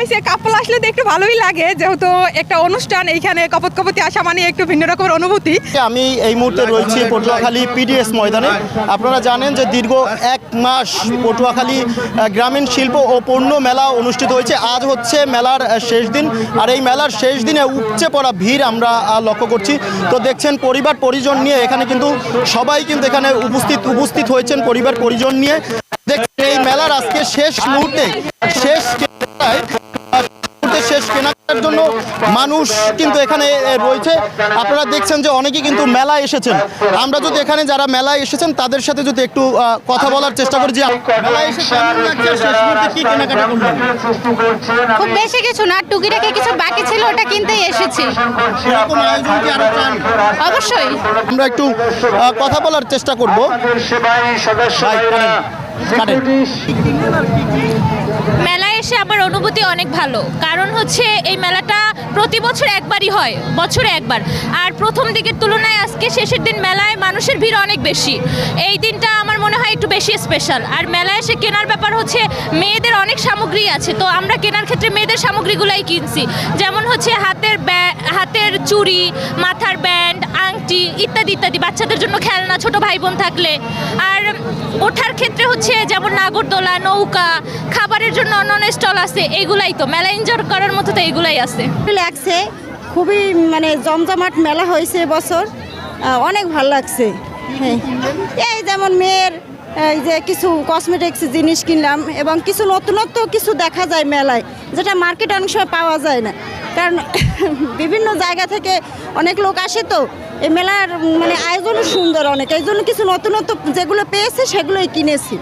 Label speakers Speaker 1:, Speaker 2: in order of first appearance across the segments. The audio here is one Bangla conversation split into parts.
Speaker 1: হয়েছে কাপল আসলে তো একটু ভালোই লাগে, যেহেতু একটা অনুষ্ঠান এইখানে কপতি আসা মানে একটু ভিন্ন রকমের অনুভূতি।
Speaker 2: আমি এই মুহূর্তে রয়েছি পটুয়াখালী পিডিএস ময়দানে। আপনারা জানেন যে দীর্ঘ 1 মাস পটুয়াখালী গ্রামীণ শিল্প ও পণ্য মেলা অনুষ্ঠিত হয়েছে। আজ হচ্ছে মেলার শেষ দিন, আর এই মেলার শেষ দিনে উপচে পড়া ভিড় আমরা লক্ষ্য করছি। তো দেখছেন পরিবার পরিজন নিয়ে এখানে কিন্তু সবাই কিন্তু এখানে উপস্থিত হয়েছেন পরিবার পরিজন নিয়ে। দেখছেন এই মেলার আজকে শেষ মুহূর্তে শেষ কেনাকাটার জন্য মানুষ কিন্তু এখানে রয়েছে। আপনারা দেখছেন যে অনেকেই কিন্তু মেলায় এসেছেন। আমরা যদি এখানে যারা মেলায় এসেছেন তাদের সাথে যদি একটু কথা বলার চেষ্টা করি যে মেলায় এসে কেমন লাগছে, শেষ মুহূর্তে কি কেনাকাটা করলেন?
Speaker 3: খুব বেশি কিছু না, টুকিটাকি কিছু বাকি ছিল ওটা কিনতেই এসেছি।
Speaker 2: এরকম আয়োজন কি আরো চান?
Speaker 3: অবশ্যই।
Speaker 2: আমরা একটু কথা বলার চেষ্টা করব।
Speaker 4: মেলায় এসে আমার অনুভূতি অনেক ভালো, কারণ হচ্ছে এই মেলাটা প্রতি বছর একবারই হয়, বছরে একবার। আর প্রথম দিকের তুলনায় আজকে শেষের দিন মেলায় মানুষের ভিড় অনেক বেশি। এই দিনটা আমার মনে হয় একটু বেশি স্পেশাল। আর মেলায় এসে কেনার ব্যাপার হচ্ছে মেয়েদের অনেক সামগ্রী আছে, তো আমরা কেনার ক্ষেত্রে মেয়েদের সামগ্রীগুলাই কিনছি। যেমন হচ্ছে হাতের চুড়ি, মাথার ব্যান্ড, আংটি ইত্যাদি ইত্যাদি, বাচ্চাদের জন্য খেলনা, ছোট ভাই বোন থাকলে। আর ওঠার ক্ষেত্রে হচ্ছে যেমন নাগরদোলা, নৌকা, খাবারের জন্য অন্যান্য স্টল আছে, এগুলাই তো মেলা এনজয় করার মতো, তো এগুলাই আছে।
Speaker 5: লাগছে খুবই, মানে জমজমাট মেলা হয়েছে এবছর, অনেক ভালো লাগছে। হ্যাঁ, এই যেমন মেয়ের এই যে কিছু কসমেটিক্স জিনিস কিনলাম, এবং কিছু নতুনত্ব কিছু দেখা যায় মেলায়, যেটা মার্কেটে অনেক সময় পাওয়া যায় না, কারণ বিভিন্ন জায়গা থেকে অনেক লোক আসে। তো এই মেলার মানে আয়োজনও সুন্দর অনেক, এই জন্য কিছু নতুনত্ব যেগুলো পেয়েছে সেগুলোই কিনেছি।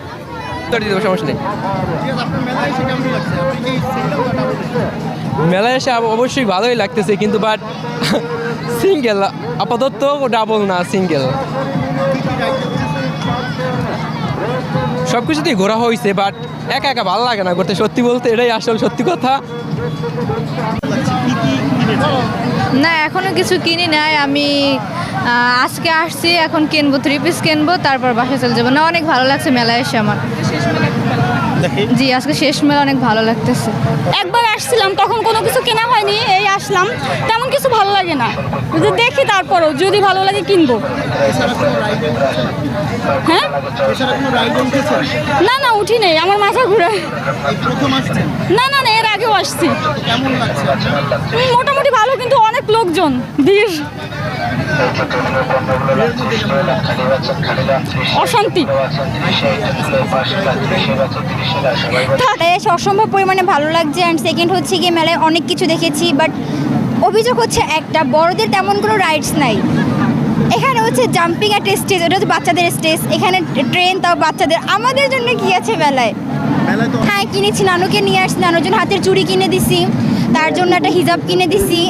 Speaker 6: মেলায় এসে অবশ্যই ভালোই লাগতেছে, কিন্তু বাট সিঙ্গেল আপাতত, ডাবল না, সিঙ্গেল। সব কিছুতেই ঘোরা হয়েছে, বাট একা একা ভালো লাগে না ঘুরতে, সত্যি বলতে এটাই আসল সত্যি কথা।
Speaker 7: না, এখনো কিছু কিনি নাই। আমি আজকে আসছি, এখন কিনবো, 3 পিস কিনবো, তারপর বাসায় চলে যাবো। না, অনেক ভালো লাগছে মেলায় এসে আমার। জি, আজকে শেষ মেলা, অনেক ভালো লাগতেছে।
Speaker 3: একবার আসছিলাম, তখন কোনো কিছু কেনা হয়নি, এই আসলাম, তেমন কিছু ভালো লাগে না, যদি দেখি তারপরও যদি ভালো লাগে কিনবো। হ্যাঁ, না না উঠি নেই, আমার মাথা ঘুরে। না না না, এর আগেও আসছি। মোটামুটি ভালো, কিন্তু অনেক লোকজন, ভিড়, অশান্তি।
Speaker 8: অসম্ভব পরিমাণে ভালো লাগছে। অ্যান্ড সেকেন্ড হচ্ছে গিয়ে মেলায় অনেক কিছু দেখেছি, বাট অভিযোগ হচ্ছে একটা, বড়দের তেমন কোনো রাইডস নাই। এখানে হচ্ছে জাম্পিং একটা স্টেজ, ওটা হচ্ছে বাচ্চাদের স্টেজ। এখানে ট্রেন, তাও বাচ্চাদের। আমাদের জন্য কি আছে মেলায়? হ্যাঁ, কিনেছি, নানুকে নিয়ে আসছি, নানুর জন্য হাতের চুড়ি কিনে দিছি, তার জন্য একটা হিজাব কিনে দিছি,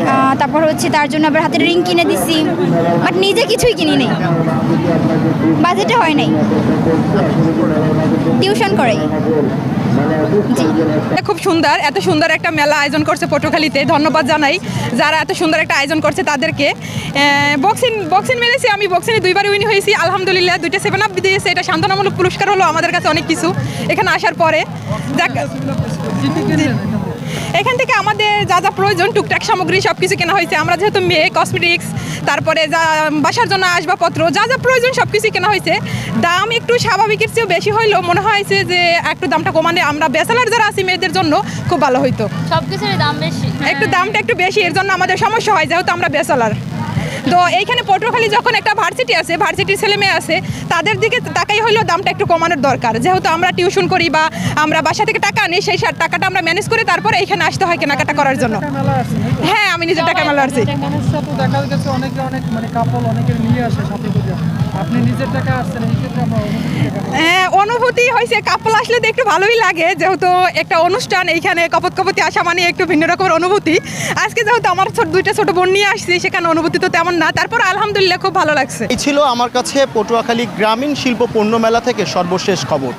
Speaker 8: তারপর হচ্ছে তার জন্য আবার হাতের রিং কিনে দিছি, বাট নিজে কিছুই কিনি নেই, বাজেটে হয় নাই, টিউশন করাই।
Speaker 1: খুব সুন্দর, এত সুন্দর একটা মেলা আয়োজন করছে পটুয়াখালীতে, ধন্যবাদ জানাই যারা এত সুন্দর একটা আয়োজন করছে তাদেরকে। বক্সিং মেরেছি আমি, বক্সিংয়ে 2বার উইন হয়েছি আলহামদুলিল্লাহ। 2টা 7 আপ দিয়েছে, এটা সান্ত্বনামূলক পুরস্কার হলো আমাদের কাছে অনেক কিছু এখানে আসার পরে। এখান থেকে আমাদের যা যা প্রয়োজন টুকটাক সামগ্রী সব কিছু কেনা হয়েছে। আমরা যেহেতু মেয়ে, কসমেটিক্স, তারপরে যা বাসার জন্য আসবাবপত্র, যা যা প্রয়োজন সব কিছুই কেনা হয়েছে। দাম একটু স্বাভাবিকের চেয়েও বেশি হইলেও মনে হয়েছে যে একটু দামটা কমানে আমরা ব্যাচেলার যারা আছি মেয়েদের জন্য খুব ভালো হইতো।
Speaker 4: সব কিছুর দাম বেশি,
Speaker 1: একটু দামটা একটু বেশি, এর জন্য আমাদের সমস্যা হয়, যেহেতু আমরা ব্যাচেলার। তো এইখানে পটুয়াখালী যখন একটা ভার্সিটি আছে, ভার্সিটির ছেলে মেয়ে আছে, তাদের দিকে তাকাই হলেও দামটা একটু কমানোর দরকার, যেহেতু আমরা টিউশন করি বা আমরা বাসা থেকে টাকা আনি, সেই টাকাটা আমরা ম্যানেজ করে তারপরে এইখানে আসতে হয় কেনাকাটা করার জন্য। হ্যাঁ, আমি নিজের টাকা মেলা আসছি। হ্যাঁ, অনুভূতি হয়েছে কাপল আসলে তো একটু ভালোই লাগে, যেহেতু একটা অনুষ্ঠান, এইখানে কপতি আসা মানে একটু ভিন্ন রকমের অনুভূতি। আজকে যেহেতু আমার 2টা ছোট বোন নিয়ে আসছি, সেখানে অনুভূতি তো তেমন না, তারপর আলহামদুলিল্লাহ খুব ভালো লাগছে।
Speaker 2: এই ছিল আমার কাছে পটুয়াখালী গ্রামীণ শিল্প পণ্য মেলা থেকে সর্বশেষ খবর।